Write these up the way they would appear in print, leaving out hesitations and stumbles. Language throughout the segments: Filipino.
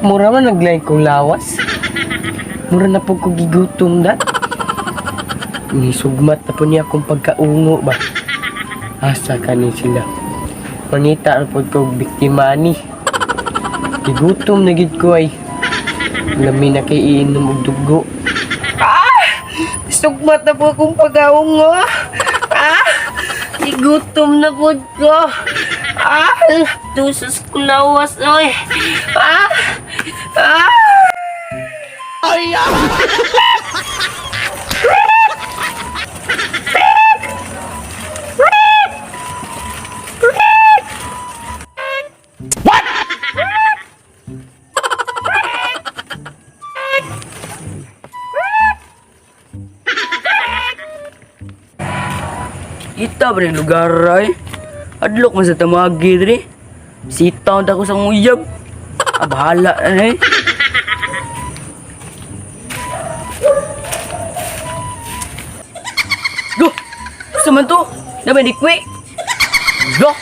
Mura man naglain kong lawas. Mura na po ko gigutom dat. Nisugmat na po niya akong pagkaungo ba. Asa ka ni sila. Mangita na po ko biktima ni. Gigutom na gid ko ay. Lami na kay iinom og dugo. Sugmat na po akong pagkaungo. Gigutom na po ko. Tusas ko lawas oy. Kita bre lugar ay. Adlok man sa tamagi dre. Sitaw da ko sa uyab. Bahala na eh. Go! Saman to? Naman di kwe? Go!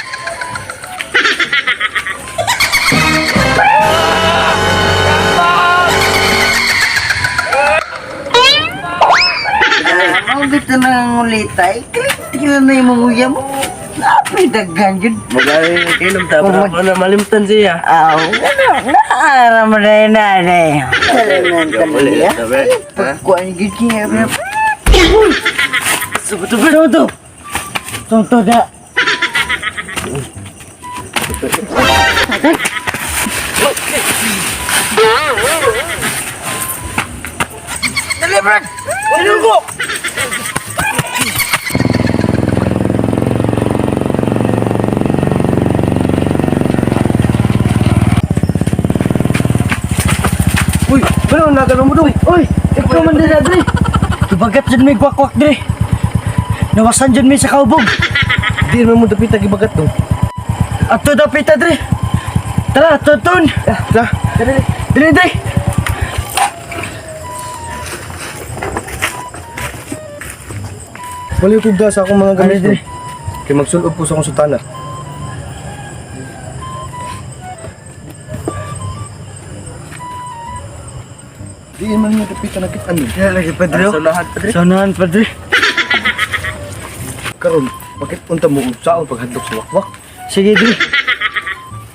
Ang dito na ngulitay, tingnan na yung mga uya mo. Napay daghan yun. Magaling kilom ta para na malimtan siya. Naaraman na yun nanay. Alaman ka na niya. Pagkuhan yung gigi nga. Soto! Soto da. Dali, Brad! Sinulgo! Uy, pero nagano mo doy. Uy, ikaw man din dre. Ibagat dyan may kwak-kwak dre. Nawasan dyan may sa kaubog. Di man mo dapita gibagat to. Ato daw pita dre. Tara, tutun. Tara, Dre, dre. wala yung tugda sa akong mga gamit Dre. Kaya magsulod po sa akong sutana. Di man mo dapita nakita amin. Lagi padre. Sanahan pa dre. Sanahan padre. Karon, bakit punta mo saan paghadlok sa wakwak? Sige dre.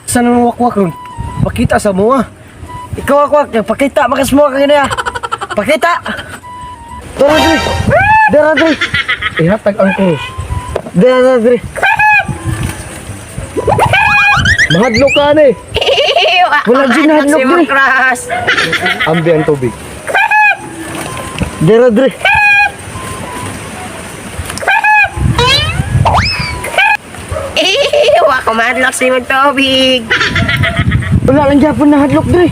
Saan ang wakwak ron? Pakita sa mo ah. Ikaw wakwak, pakita makas mo ka ganyan. Pakita. Tara dre. Dara dre. Ihatag ang krus. Dara dre. Mahadlok ka na eh. Wala dyan hadlok dre. Ambi ang tubig. Dara dre. Wa ko madlok si magtubig. Wala lang Japon na hadlok dre.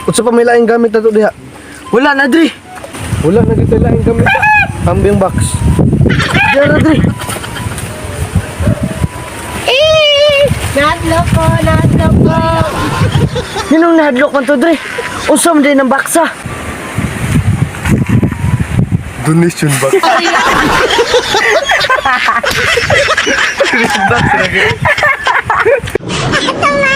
Utsa pa may laing gamit na to diha. Wala na dre. Wala na kita laing gamit. Ambi ang box. Dara dre. Nadlok ko. Sinong nahadlok man to dre? Usam din ng baksa. Donation box. Tama